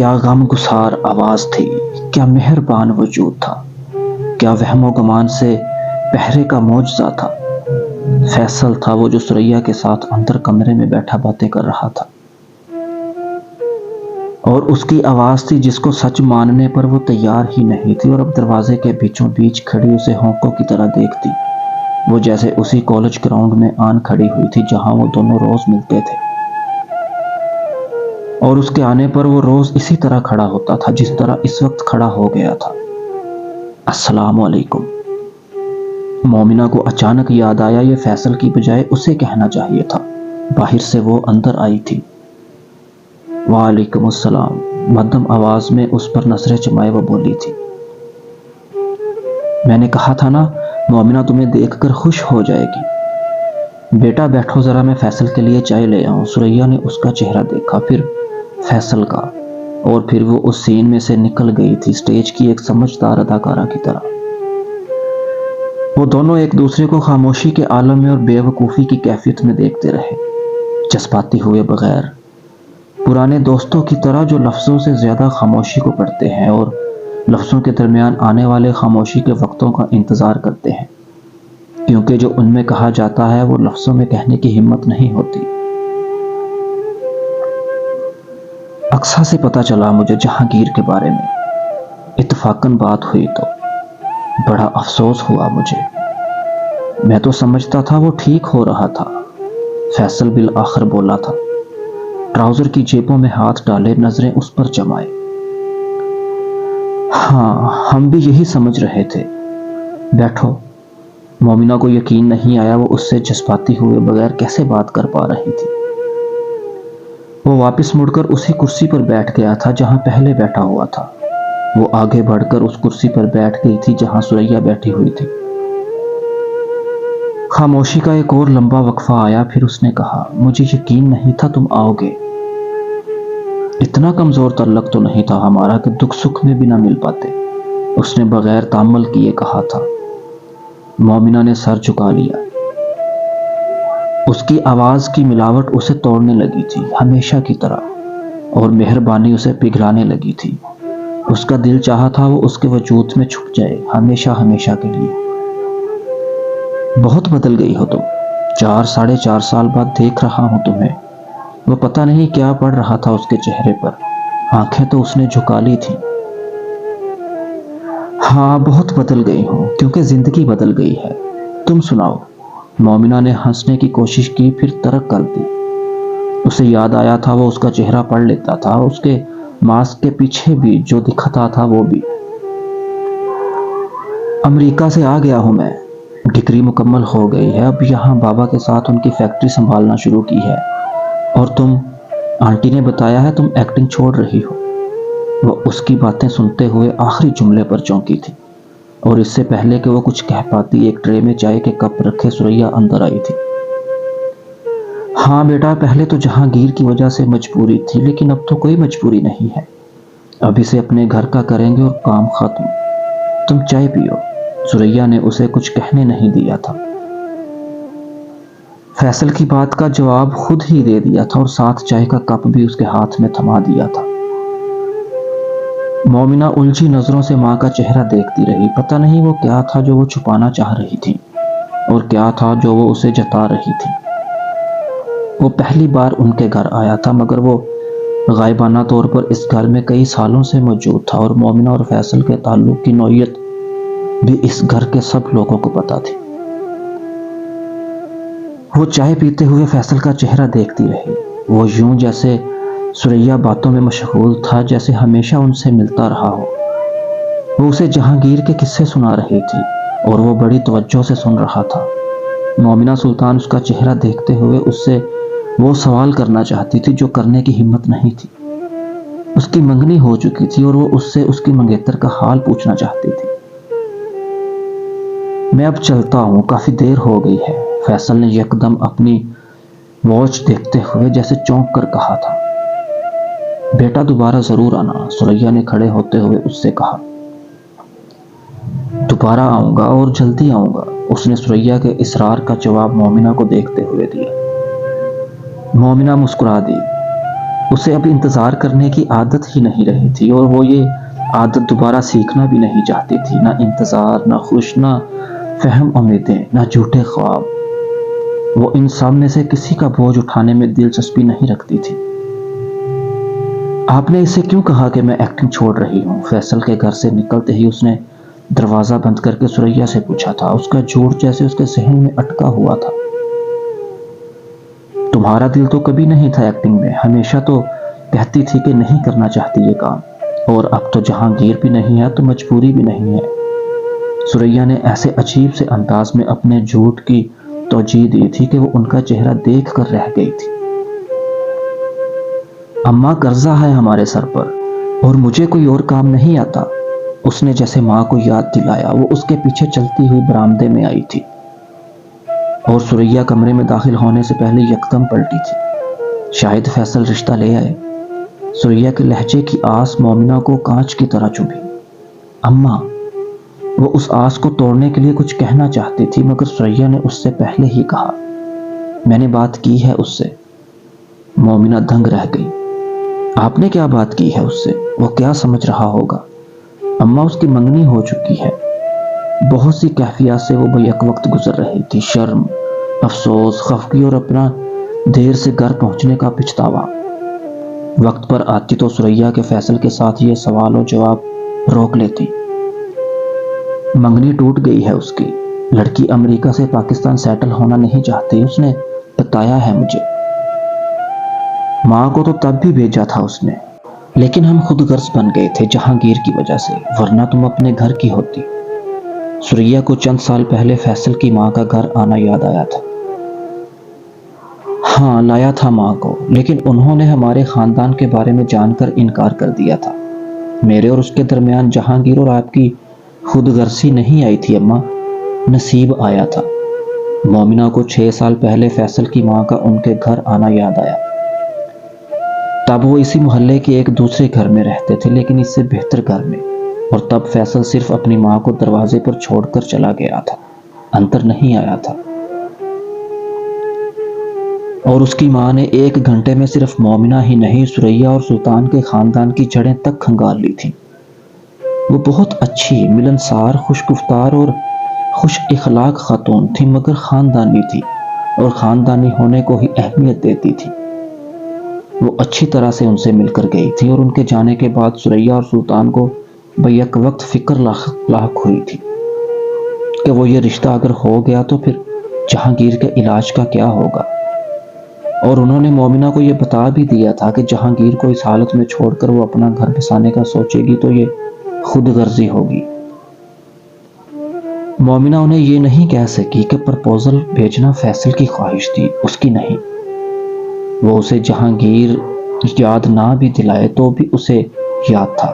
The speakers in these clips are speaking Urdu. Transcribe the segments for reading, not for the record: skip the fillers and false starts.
کیا غم گسار آواز تھی، کیا مہربان وجود تھا، کیا وہم و گمان سے پہرے کا معجزہ تھا۔ فیصل تھا وہ جو ثریا کے ساتھ اندر کمرے میں بیٹھا باتیں کر رہا تھا، اور اس کی آواز تھی جس کو سچ ماننے پر وہ تیار ہی نہیں تھی، اور اب دروازے کے بیچوں بیچ کھڑی اسے ہونکوں کی طرح دیکھتی، وہ جیسے اسی کالج گراؤنڈ میں آن کھڑی ہوئی تھی جہاں وہ دونوں روز ملتے تھے، اور اس کے آنے پر وہ روز اسی طرح کھڑا ہوتا تھا جس طرح اس وقت کھڑا ہو گیا تھا۔ السلام علیکم۔ مومنہ کو اچانک یاد آیا یہ فیصل کی بجائے اسے کہنا چاہیے تھا۔ باہر سے وہ اندر آئی تھی۔ وعلیکم السلام، مدھم آواز میں اس پر نظریں جمائے وہ بولی تھی۔ میں نے کہا تھا نا مومنہ تمہیں دیکھ کر خوش ہو جائے گی۔ بیٹا بیٹھو ذرا، میں فیصل کے لیے چائے لے آؤں۔ ثریا نے اس کا چہرہ دیکھا، پھر فیصل کا، اور پھر وہ اس سین میں سے نکل گئی تھی سٹیج کی ایک سمجھدار اداکارہ کی طرح۔ وہ دونوں ایک دوسرے کو خاموشی کے عالم میں اور بے وقوفی کی کیفیت میں دیکھتے رہے، جذباتی ہوئے بغیر، پرانے دوستوں کی طرح جو لفظوں سے زیادہ خاموشی کو پڑھتے ہیں اور لفظوں کے درمیان آنے والے خاموشی کے وقتوں کا انتظار کرتے ہیں، کیونکہ جو ان میں کہا جاتا ہے وہ لفظوں میں کہنے کی ہمت نہیں ہوتی۔ اقصیٰ سے پتہ چلا مجھے جہانگیر کے بارے میں، اتفاقاً بات ہوئی تو بڑا افسوس ہوا مجھے۔ میں تو سمجھتا تھا وہ ٹھیک ہو رہا تھا، فیصل بالآخر بولا تھا، ٹراؤزر کی جیبوں میں ہاتھ ڈالے، نظریں اس پر جمائے۔ ہاں، ہم بھی یہی سمجھ رہے تھے۔ بیٹھو۔ مومنہ کو یقین نہیں آیا وہ اس سے جذباتی ہوئے بغیر کیسے بات کر پا رہی تھی۔ وہ واپس مڑ کر اسی کرسی پر بیٹھ گیا تھا جہاں پہلے بیٹھا ہوا تھا۔ وہ آگے بڑھ کر اس کرسی پر بیٹھ گئی تھی جہاں ثریا بیٹھی ہوئی تھی۔ خاموشی کا ایک اور لمبا وقفہ آیا، پھر اس نے کہا، مجھے یقین نہیں تھا تم آؤ گے۔ اتنا کمزور تعلق تو نہیں تھا ہمارا کہ دکھ سکھ میں بھی نہ مل پاتے، اس نے بغیر تامل کیے کہا تھا۔ مومنہ نے سر جھکا لیا۔ اس کی آواز کی ملاوٹ اسے توڑنے لگی تھی، ہمیشہ کی طرح، اور مہربانی اسے پگھلانے لگی تھی۔ اس کا دل چاہا تھا وہ اس کے وجود میں چھپ جائے، ہمیشہ ہمیشہ کے لیے۔ بہت بدل گئی ہو تم، 4 سال بعد دیکھ رہا ہوں تمہیں۔ وہ پتہ نہیں کیا پڑ رہا تھا اس کے چہرے پر، آنکھیں تو اس نے جھکا لی تھی۔ ہاں، بہت بدل گئی ہوں، کیونکہ زندگی بدل گئی ہے۔ تم سناؤ۔ مومنہ نے ہنسنے کی کوشش کی، پھر ترک کر دی۔ اسے یاد آیا تھا وہ اس کا چہرہ پڑھ لیتا تھا، اس کے ماسک کے پیچھے بھی جو دکھتا تھا وہ بھی۔ امریکہ سے آ گیا ہوں میں، ڈگری مکمل ہو گئی ہے، اب یہاں بابا کے ساتھ ان کی فیکٹری سنبھالنا شروع کی ہے۔ اور تم، آنٹی نے بتایا ہے تم ایکٹنگ چھوڑ رہی ہو۔ وہ اس کی باتیں سنتے ہوئے آخری جملے پر چونکی تھی، اور اس سے پہلے کہ وہ کچھ کہہ پاتی ایک ٹرے میں چائے کے کپ رکھے ثریا اندر آئی تھی۔ ہاں بیٹا، پہلے تو جہانگیر کی وجہ سے مجبوری تھی، لیکن اب تو کوئی مجبوری نہیں ہے، اب اسے اپنے گھر کا کریں گے اور کام ختم۔ تم چائے پیو۔ ثریا نے اسے کچھ کہنے نہیں دیا تھا، فیصل کی بات کا جواب خود ہی دے دیا تھا، اور ساتھ چائے کا کپ بھی اس کے ہاتھ میں تھما دیا تھا۔ مومنہ الجھی نظروں سے ماں کا چہرہ دیکھتی رہی، پتہ نہیں وہ کیا تھا جو وہ چھپانا چاہ رہی تھی، اور کیا تھا جو وہ اسے جتا رہی تھی۔ وہ پہلی بار ان کے گھر آیا تھا، مگر وہ غائبانہ طور پر اس گھر میں کئی سالوں سے موجود تھا، اور مومنہ اور فیصل کے تعلق کی نوعیت بھی اس گھر کے سب لوگوں کو پتہ تھی۔ وہ چائے پیتے ہوئے فیصل کا چہرہ دیکھتی رہی، وہ یوں جیسے ثریا باتوں میں مشغول تھا، جیسے ہمیشہ ان سے ملتا رہا ہو۔ وہ اسے جہانگیر کے قصے سنا رہی تھی، اور وہ بڑی توجہ سے سن رہا تھا۔ مومنہ سلطان اس کا چہرہ دیکھتے ہوئے اس سے وہ سوال کرنا چاہتی تھی جو کرنے کی ہمت نہیں تھی۔ اس کی منگنی ہو چکی تھی، اور وہ اس سے اس کی منگیتر کا حال پوچھنا چاہتی تھی۔ میں اب چلتا ہوں، کافی دیر ہو گئی ہے، فیصل نے یکدم اپنی واچ دیکھتے ہوئے جیسے چونک کر کہا تھا۔ بیٹا دوبارہ ضرور آنا، ثریا نے کھڑے ہوتے ہوئے اس سے کہا۔ دوبارہ آؤں گا، اور جلدی آؤں گا، اس نے ثریا کے اصرار کا جواب مومنہ کو دیکھتے ہوئے دیا۔ مومنہ مسکرا دی۔ اسے اب انتظار کرنے کی عادت ہی نہیں رہی تھی، اور وہ یہ عادت دوبارہ سیکھنا بھی نہیں چاہتی تھی۔ نہ انتظار، نہ خوش، نہ فہم امیدیں، نہ جھوٹے خواب۔ وہ ان سب میں سے کسی کا بوجھ اٹھانے میں دلچسپی نہیں رکھتی تھی۔ آپ نے اسے کیوں کہا کہ میں ایکٹنگ چھوڑ رہی ہوں؟ فیصل کے گھر سے نکلتے ہی اس نے دروازہ بند کر کے ثریا سے پوچھا تھا۔ اس کا جھوٹ جیسے اس کے ذہن میں اٹکا ہوا تھا۔ تمہارا دل تو کبھی نہیں تھا ایکٹنگ میں، ہمیشہ تو کہتی تھی کہ نہیں کرنا چاہتی یہ کام، اور اب تو جہانگیر بھی نہیں ہے تو مجبوری بھی نہیں ہے۔ ثریا نے ایسے عجیب سے انداز میں اپنے جھوٹ کی توجیہ دی تھی کہ وہ ان کا چہرہ دیکھ کر رہ گئی تھی۔ اماں، قرضہ ہے ہمارے سر پر اور مجھے کوئی اور کام نہیں آتا۔ اس نے جیسے ماں کو یاد دلایا۔ وہ اس کے پیچھے چلتی ہوئی برآمدے میں آئی تھی اور ثریا کمرے میں داخل ہونے سے پہلے یکدم پلٹی تھی۔ شاید فیصل رشتہ لے آئے۔ ثریا کے لہجے کی آس مومنہ کو کانچ کی طرح چبھی۔ اماں، وہ اس آس کو توڑنے کے لیے کچھ کہنا چاہتی تھی، مگر ثریا نے اس سے پہلے ہی کہا، میں نے بات کی ہے اس سے۔ مومنہ دنگ رہ گئی۔ آپ نے کیا بات کی ہے اس سے؟ وہ کیا سمجھ رہا ہوگا؟ اماں، اس کی منگنی ہو چکی ہے۔ بہت سی کیفیات سے وہ بیک وقت گزر رہی تھی، شرم، افسوس، خفگی اور اپنا دیر سے گھر پہنچنے کا پچھتاوا۔ وقت پر آتی تو ثریا کے فیصل کے ساتھ یہ سوال و جواب روک لیتی۔ منگنی ٹوٹ گئی ہے اس کی۔ لڑکی امریکہ سے پاکستان سیٹل ہونا نہیں چاہتی، اس نے بتایا ہے مجھے۔ ماں کو تو تب بھی بھیجا تھا اس نے، لیکن ہم خود غرض بن گئے تھے جہانگیر کی وجہ سے، ورنہ تم اپنے گھر کی ہوتی۔ ثریا کو چند سال پہلے فیصل کی ماں کا گھر آنا یاد آیا تھا۔ ہاں، لایا تھا ماں کو، لیکن انہوں نے ہمارے خاندان کے بارے میں جان کر انکار کر دیا تھا۔ میرے اور اس کے درمیان جہانگیر اور آپ کی خود غرضی نہیں آئی تھی اماں، نصیب آیا تھا۔ مومنہ کو 6 سال پہلے فیصل کی ماں کا ان کے گھر آنا یاد آیا۔ تب وہ اسی محلے کے ایک دوسرے گھر میں رہتے تھے، لیکن اس سے بہتر گھر میں، اور تب فیصل صرف اپنی ماں کو دروازے پر چھوڑ کر چلا گیا تھا، اندر نہیں آیا تھا۔ اور اس کی ماں نے 1 گھنٹے میں صرف مومنہ ہی نہیں، ثریا اور سلطان کے خاندان کی جڑیں تک کھنگال لی تھیں۔ وہ بہت اچھی، ملنسار، خوش گفتار اور خوش اخلاق خاتون تھی، مگر خاندانی تھی اور خاندانی ہونے کو ہی اہمیت دیتی تھی۔ وہ اچھی طرح سے ان سے مل کر گئی تھی، اور ان کے جانے کے بعد ثریا اور سلطان کو بیک وقت فکر لاحق ہوئی تھی کہ وہ یہ رشتہ اگر ہو گیا تو پھر جہانگیر کے علاج کا کیا ہوگا۔ اور انہوں نے مومنہ کو یہ بتا بھی دیا تھا کہ جہانگیر کو اس حالت میں چھوڑ کر وہ اپنا گھر بسانے کا سوچے گی تو یہ خود غرضی ہوگی۔ مومنہ انہیں یہ نہیں کہہ سکی کہ پرپوزل بھیجنا فیصل کی خواہش تھی، اس کی نہیں۔ وہ اسے جہانگیر یاد نہ بھی دلائے تو بھی اسے یاد تھا۔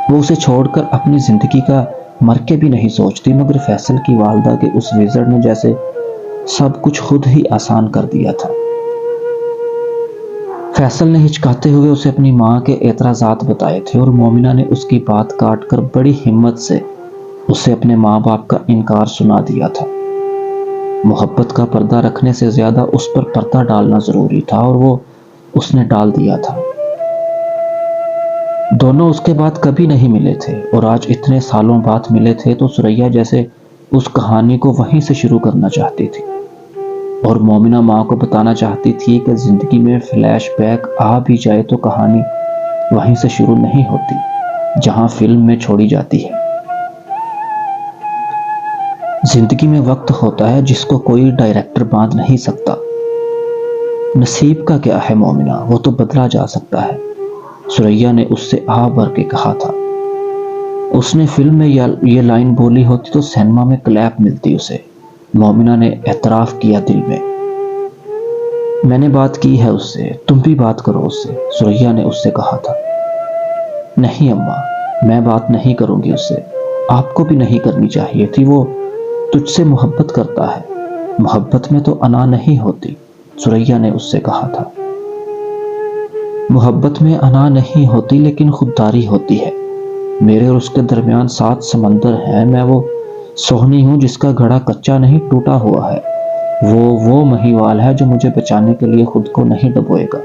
وہ اسے چھوڑ کر اپنی زندگی کا مر کے بھی نہیں سوچتی، مگر فیصل کی والدہ کے اس وزٹ نے جیسے سب کچھ خود ہی آسان کر دیا تھا۔ فیصل نے ہچکاتے ہوئے اسے اپنی ماں کے اعتراضات بتائے تھے، اور مومنہ نے اس کی بات کاٹ کر بڑی ہمت سے اسے اپنے ماں باپ کا انکار سنا دیا تھا۔ محبت کا پردہ رکھنے سے زیادہ اس پر پردہ ڈالنا ضروری تھا، اور وہ اس نے ڈال دیا تھا۔ دونوں اس کے بعد کبھی نہیں ملے تھے، اور آج اتنے سالوں بعد ملے تھے تو ثریا جیسے اس کہانی کو وہیں سے شروع کرنا چاہتی تھی، اور مومنہ ماں کو بتانا چاہتی تھی کہ زندگی میں فلیش بیک آ بھی جائے تو کہانی وہیں سے شروع نہیں ہوتی جہاں فلم میں چھوڑی جاتی ہے۔ زندگی میں وقت ہوتا ہے جس کو کوئی ڈائریکٹر باندھ نہیں سکتا۔ نصیب کا کیا ہے مومنہ، وہ تو بدلا جا سکتا ہے، ثریا نے اس سے آہ بھر کے کہا تھا۔ اس نے فلم میں یہ لائن بولی ہوتی تو سینما میں کلیپ ملتی اسے، مومنہ نے اعتراف کیا دل میں۔ میں نے بات کی ہے اس سے، تم بھی بات کرو اس سے، ثریا نے اس سے کہا تھا۔ نہیں اماں، میں بات نہیں کروں گی اس سے، آپ کو بھی نہیں کرنی چاہیے تھی، وہ تجھ سے محبت کرتا ہے، محبت میں تو انا نہیں ہوتی، ثریا نے اس سے کہا تھا۔ محبت میں انا نہیں ہوتی لیکن خودداری ہوتی ہے، میرے اور اس کے درمیان 7 سمندر ہیں، میں وہ سوہنی ہوں جس کا گھڑا کچا نہیں ٹوٹا ہوا ہے، وہ مہیوال ہے جو مجھے بچانے کے لیے خود کو نہیں ڈبوئے گا۔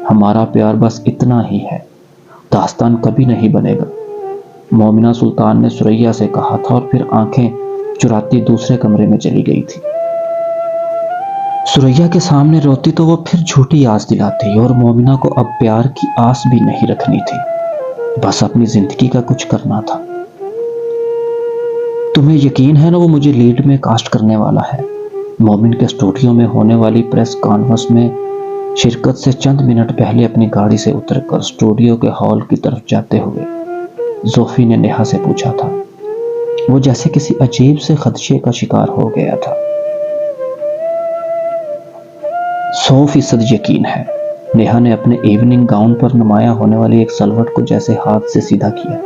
ہمارا پیار بس اتنا ہی ہے، داستان کبھی نہیں بنے گا، مومنہ سلطان نے ثریا سے کہا تھا، اور پھر آنکھیں چراتی دوسرے کمرے میں چلی گئی تھی۔ ثریا کے سامنے روتی تو وہ پھر جھوٹی آس دلاتی، اور مومنہ کو اب پیار کی آس بھی نہیں رکھنی تھی، بس اپنی زندگی کا کچھ کرنا تھا۔ تمہیں یقین ہے نا وہ مجھے لیڈ میں کاسٹ کرنے والا ہے؟ مومن کے اسٹوڈیو میں ہونے والی پریس کانفرنس میں شرکت سے چند منٹ پہلے اپنی گاڑی سے اتر کر اسٹوڈیو کے ہال کی طرف جاتے ہوئے زوفی نے نیہا سے پوچھا تھا۔ وہ جیسے کسی عجیب سے خدشے کا شکار ہو گیا تھا۔ 100% یقین ہے، نیہا نے اپنے ایوننگ گاؤن پر نمایاں ہونے والی ایک سلوٹ کو جیسے ہاتھ سے سیدھا کیا۔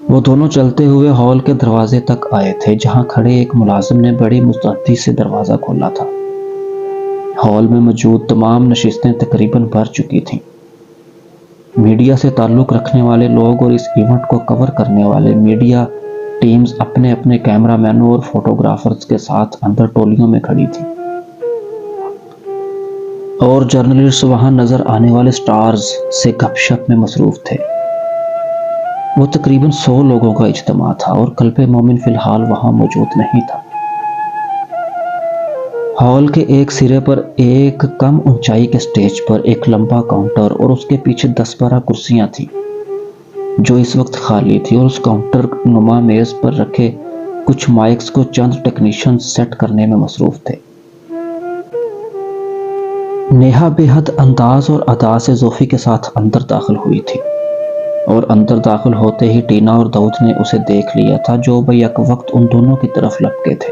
وہ دونوں چلتے ہوئے ہال کے دروازے تک آئے تھے، جہاں کھڑے ایک ملازم نے بڑی مستعدی سے دروازہ کھولا تھا۔ ہال میں موجود تمام نشستیں تقریباً بھر چکی تھیں۔ میڈیا سے تعلق رکھنے والے لوگ اور اس ایونٹ کو کور کرنے والے میڈیا ٹیمز اپنے اپنے کیمرہ مینوں اور فوٹوگرافرز کے ساتھ اندر ٹولیوں میں کھڑی تھیں، اور جرنلسٹ وہاں نظر آنے والے سٹارز سے گپ شپ میں مصروف تھے۔ وہ تقریباً 100 لوگوں کا اجتماع تھا، اور قلب مومن فی الحال وہاں موجود نہیں تھا۔ ہال کے ایک سرے پر ایک کم اونچائی کے سٹیج پر ایک لمبا کاؤنٹر اور اس کے پیچھے 10-12 کرسیاں تھیں جو اس وقت خالی تھی، اور اس کاؤنٹر نما میز پر رکھے کچھ مائکس کو چند ٹیکنیشین سیٹ کرنے میں مصروف تھے۔ نیہا بے حد انداز اور ادا سے زوفی کے ساتھ اندر داخل ہوئی تھی، اور اندر داخل ہوتے ہی ٹینا اور داؤد نے اسے دیکھ لیا تھا، جو بیک وقت ان دونوں کی طرف لپکے تھے،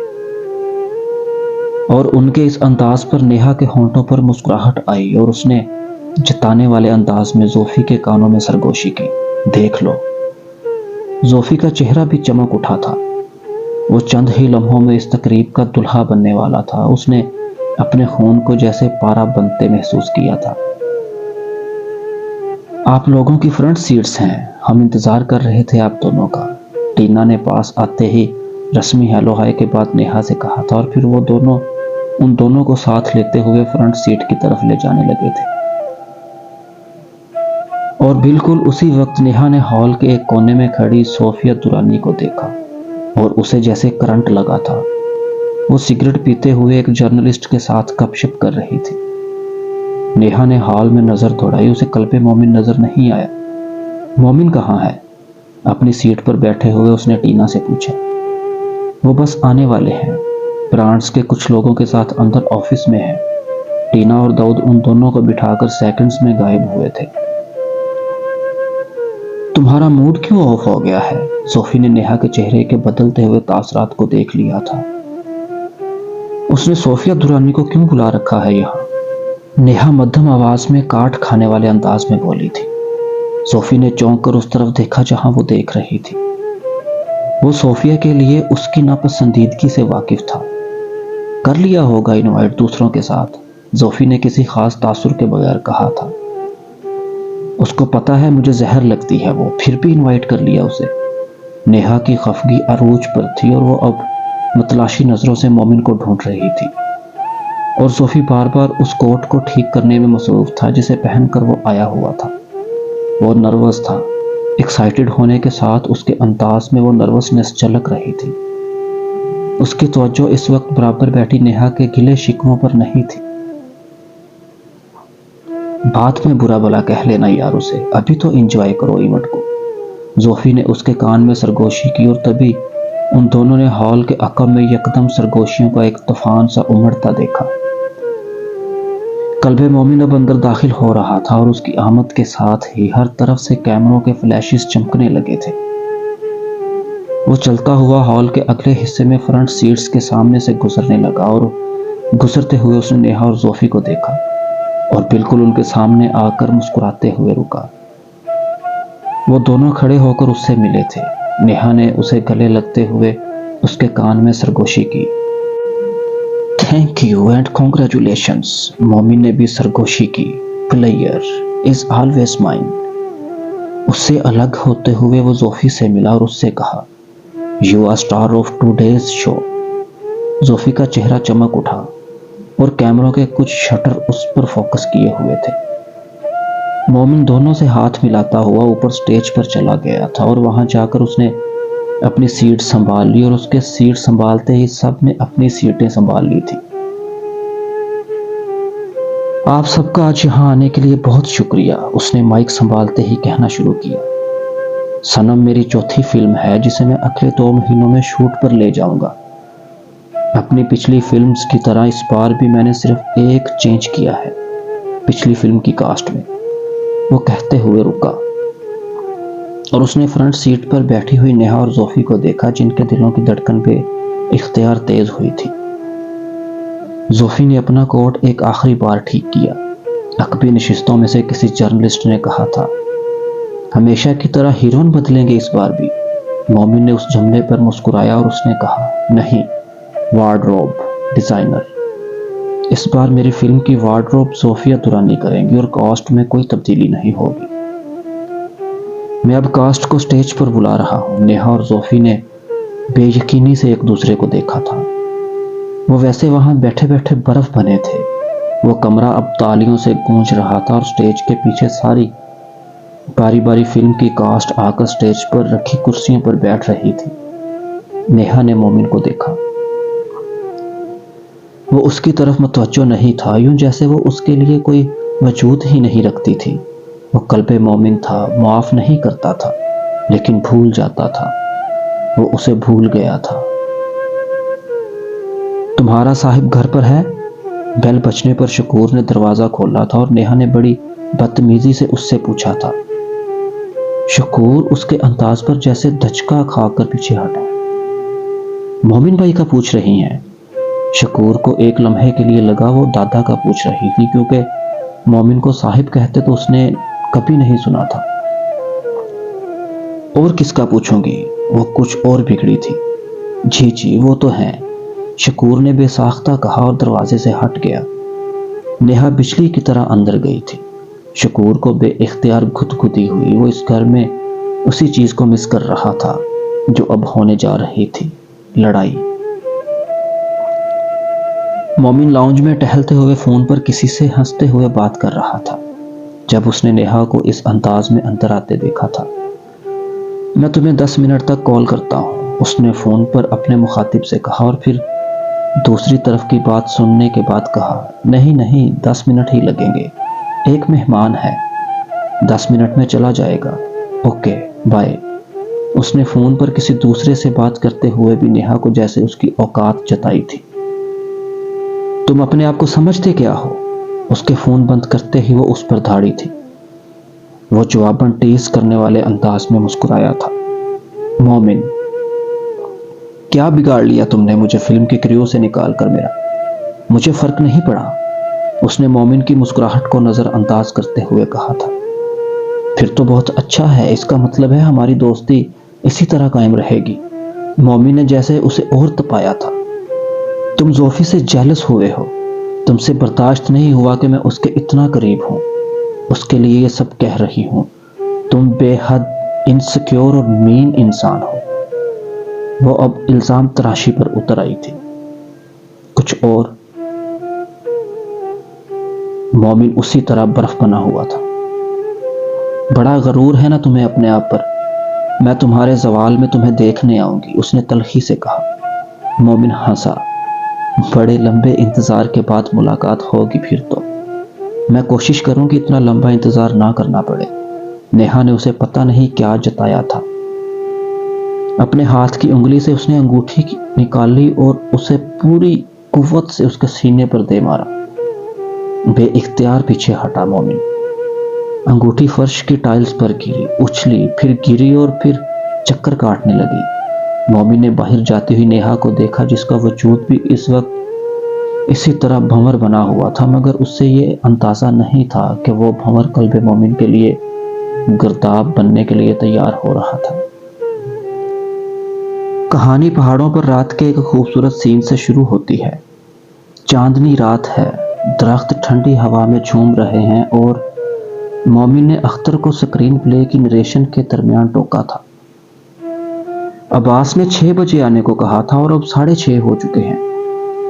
اور ان کے اس انداز پر نیہا کے ہونٹوں پر مسکراہٹ آئی، اور اس نے جتانے والے انداز میں زوفی کے کانوں میں سرگوشی کی۔ دیکھ لو۔ زوفی کا چہرہ بھی چمک اٹھا تھا، وہ چند ہی لمحوں میں اس تقریب کا دلہا بننے والا تھا۔ اس نے اپنے خون کو جیسے پارا بنتے محسوس کیا تھا۔ آپ لوگوں کی فرنٹ سیٹس ہیں، ہم انتظار کر رہے تھے آپ دونوں کا، ٹینا نے پاس آتے ہی رسمی ہیلو ہائی کے بعد نیہا سے کہا تھا، اور پھر وہ دونوں ان دونوں کو ساتھ لیتے ہوئے فرنٹ سیٹ کی طرف لے جانے لگے تھے۔ اور بالکل اسی وقت نیہا نے ہال کے ایک کونے میں کھڑی صوفیہ درانی کو دیکھا، اور اسے جیسے کرنٹ لگا تھا۔ وہ سگریٹ پیتے ہوئے ایک جرنلسٹ کے ساتھ گپ شپ کر رہی تھی۔ نیہا نے ہال میں نظر دوڑائی، اسے قلب مومن نظر نہیں آیا۔ مومن کہاں ہے؟ اپنی سیٹ پر بیٹھے ہوئے اس نے ٹینا سے پوچھا۔ وہ بس آنے والے ہیں، برانڈز کے کچھ لوگوں کے ساتھ اندر آفس میں ہیں۔ ٹینا اور داؤد ان دونوں کو بٹھا کر سیکنڈز میں غائب ہوئے تھے۔ تمہارا موڈ کیوں آف ہو گیا ہے؟ زوفی نے نیہا کے چہرے کے بدلتے ہوئے تاثرات کو دیکھ لیا تھا۔ اس نے صوفیہ درانی کو کیوں بلا رکھا ہے یہاں؟ نیہا مدھم آواز میں کاٹ کھانے والے انداز میں بولی تھی۔ زوفی نے چونک کر اس طرف دیکھا جہاں وہ دیکھ رہی تھی۔ وہ صوفیہ کے لیے اس کی ناپسندیدگی سے واقف تھا۔ کر لیا ہوگا انوائٹ دوسروں کے ساتھ، زوفی نے کسی خاص تاثر کے بغیر کہا تھا۔ اس کو پتا ہے مجھے زہر لگتی ہے، وہ پھر بھی انوائٹ کر لیا اسے۔ نیہا کی خفگی عروج پر تھی، اور وہ اب متلاشی نظروں سے مومن کو ڈھونڈ رہی تھی، اور زوفی بار بار اس کوٹ کو ٹھیک کرنے میں مصروف تھا جسے پہن کر وہ آیا ہوا تھا۔ وہ نروس تھا، ایکسائٹڈ ہونے کے ساتھ اس کے انداز میں وہ نروسنس جھلک رہی تھی۔ اس کی توجہ اس وقت برابر بیٹھی نیہا کے گلے شکووں پر نہیں تھی۔ بعد میں برا بلا کہہ لینا یار اسے، ابھی تو انجوائے کرو ایونٹ کو۔ زوفی نے اس کے کان میں سرگوشی کی، اور تبھی ان دونوں نے ہال کے عقب میں یکدم سرگوشیوں کا ایک طوفان سا امڑتا دیکھا۔ قلب مومن اب اندر داخل ہو رہا تھا، اور اس کی آمد کے ساتھ ہی ہر طرف سے کیمروں کے فلیشز چمکنے لگے تھے۔ وہ چلتا ہوا ہال کے اگلے حصے میں فرنٹ سیٹس کے سامنے سے گزرنے لگا، اور گزرتے ہوئے اس نے نیہا اور زوفی کو دیکھا، اور بالکل ان کے سامنے آ کر مسکراتے ہوئے رکا۔ وہ دونوں کھڑے ہو کر اس سے ملے تھے۔ نیہا نے اسے گلے لگتے ہوئے اس کے کان میں سرگوشی کی۔ Thank you and congratulations. Momin نے بھی سرگوشی کی۔ Player is always mine. اس سے الگ ہوتے ہوئے وہ زوفی سے ملا اور اس سے کہا، you are star of today's show. Zofi کا چہرہ چمک اٹھا، اور کیمروں کے کچھ شٹر اس پر فوکس کیے ہوئے تھے۔ مومن دونوں سے ہاتھ ملاتا ہوا اوپر سٹیج پر چلا گیا تھا اور وہاں جا کر اس نے اپنی سیٹ سنبھال لی اور اس کے سیٹ سنبھالتے ہی سب نے اپنی سیٹیں سنبھال لی تھی۔ آپ سب کا آج یہاں آنے کے لیے بہت شکریہ، اس نے مائک سنبھالتے ہی کہنا شروع کیا۔ سنم میری چوتھی فلم ہے جسے میں اگلے 2 مہینوں میں شوٹ پر لے جاؤں گا۔ اپنی پچھلی فلمز کی طرح اس بار بھی میں نے صرف ایک چینج کیا ہے پچھلی فلم کی کاسٹ میں، وہ کہتے ہوئے رکا اور اس نے فرنٹ سیٹ پر بیٹھی ہوئی نیہا اور زوفی کو دیکھا جن کے دلوں کی دھڑکن بے اختیار تیز ہوئی تھی۔ زوفی نے اپنا کوٹ ایک آخری بار ٹھیک کیا۔ عقبی نشستوں میں سے کسی جرنلسٹ نے کہا تھا، ہمیشہ کی طرح ہیروئن بدلیں گے اس بار بھی؟ مومن نے اس جملے پر مسکرایا اور اس نے کہا، نہیں، وارڈروب ڈیزائنر۔ اس بار میری فلم کی وارڈروب صوفیہ دورانی کریں گی اور کاسٹ میں کوئی تبدیلی نہیں ہوگی۔ میں اب کاسٹ کو سٹیج پر بلا رہا ہوں۔ نیہا اور زوفی نے بے یقینی سے ایک دوسرے کو دیکھا تھا۔ وہ ویسے وہاں بیٹھے بیٹھے برف بنے تھے۔ وہ کمرہ اب تالیوں سے گونج رہا تھا اور سٹیج کے پیچھے ساری باری باری فلم کی کاسٹ آ کر سٹیج پر رکھی کرسیوں پر بیٹھ رہی تھی۔ نیہا نے مومن کو دیکھا۔ وہ اس کی طرف متوجہ نہیں تھا، یوں جیسے وہ اس کے لیے کوئی وجود ہی نہیں رکھتی تھی۔ وہ قلب مومن تھا، معاف نہیں کرتا تھا لیکن بھول جاتا تھا۔ وہ اسے بھول گیا تھا۔ تمہارا صاحب گھر پر ہے؟ بیل بجنے پر شکور نے دروازہ کھولا تھا اور نیہا نے بڑی بدتمیزی سے اس سے پوچھا تھا۔ شکور اس کے انداز پر جیسے دھچکا کھا کر پیچھے ہٹا۔ مومن بھائی کا پوچھ رہی ہیں؟ شکور کو ایک لمحے کے لیے لگا وہ دادا کا پوچھ رہی تھی، کیونکہ مومن کو صاحب کہتے تو اس نے کبھی نہیں سنا تھا۔ اور کس کا پوچھوں گی؟ وہ کچھ اور بگڑی تھی۔ جی وہ تو ہیں، شکور نے بے ساختہ کہا اور دروازے سے ہٹ گیا۔ نیہا بجلی کی طرح اندر گئی تھی۔ شکور کو بے اختیار گھدگھدی ہوئی۔ وہ اس گھر میں اسی چیز کو مس کر رہا تھا جو اب ہونے جا رہی تھی، لڑائی۔ مومن لاؤنج میں ٹہلتے ہوئے فون پر کسی سے ہنستے ہوئے بات کر رہا تھا جب اس نے نیہا کو اس انداز میں اندر آتے دیکھا تھا۔ میں تمہیں 10 منٹ تک کال کرتا ہوں، اس نے فون پر اپنے مخاطب سے کہا اور پھر دوسری طرف کی بات سننے کے بعد کہا، نہیں 10 منٹ ہی لگیں گے، ایک مہمان ہے، 10 منٹ میں چلا جائے گا، اوکے بائے۔ اس نے فون پر کسی دوسرے سے بات کرتے ہوئے بھی نیہا کو جیسے اس کی اوقات جتائی تھی۔ تم اپنے آپ کو سمجھتے کیا ہو؟ اس کے فون بند کرتے ہی وہ اس پر دھاڑی تھی۔ وہ جواباً ٹیز کرنے والے انداز میں مسکرایا تھا۔ مومن، کیا بگاڑ لیا تم نے مجھے فلم کے کریو سے نکال کر میرا؟ مجھے فرق نہیں پڑا، اس نے مومن کی مسکراہٹ کو نظر انداز کرتے ہوئے کہا تھا۔ پھر تو بہت اچھا ہے، اس کا مطلب ہے ہماری دوستی اسی طرح قائم رہے گی۔ مومن نے جیسے اسے اور تپایا تھا۔ تم زوفی سے جیلس ہوئے ہو، تم سے برداشت نہیں ہوا کہ میں اس کے اتنا قریب ہوں، اس کے لیے یہ سب کہہ رہی ہوں۔ تم بے حد انسیکیور اور مین انسان ہو۔ وہ اب الزام تراشی پر اتر آئی تھی۔ کچھ اور؟ مومن اسی طرح برف بنا ہوا تھا۔ بڑا غرور ہے نا تمہیں اپنے آپ پر، میں تمہارے زوال میں تمہیں دیکھنے آؤں گی، اس نے تلخی سے کہا۔ مومن ہنسا۔ بڑے لمبے انتظار کے بعد ملاقات ہوگی پھر تو، میں کوشش کروں کہ اتنا لمبا انتظار نہ کرنا پڑے۔ نیہا نے اسے پتہ نہیں کیا جتایا تھا۔ اپنے ہاتھ کی انگلی سے اس نے انگوٹھی نکالی اور اسے پوری قوت سے اس کے سینے پر دے مارا۔ بے اختیار پیچھے ہٹا مومن۔ انگوٹھی فرش کی ٹائلز پر گری، اچھلی، پھر گری اور پھر چکر کاٹنے لگی۔ مومن نے باہر جاتی ہوئی نیہا کو دیکھا جس کا وجود بھی اس وقت اسی طرح بھنور بنا ہوا تھا، مگر اس سے یہ اندازہ نہیں تھا کہ وہ بھنور قلب مومن کے لیے گرداب بننے کے لیے تیار ہو رہا تھا۔ کہانی پہاڑوں پر رات کے ایک خوبصورت سین سے شروع ہوتی ہے۔ چاندنی رات ہے، درخت ٹھنڈی ہوا میں جھوم رہے ہیں اور مومن نے اختر کو سکرین پلے کی نریشن کے درمیان ٹوکا تھا۔ عباس نے 6 بجے آنے کو کہا تھا اور اب 6:30 ہو چکے ہیں۔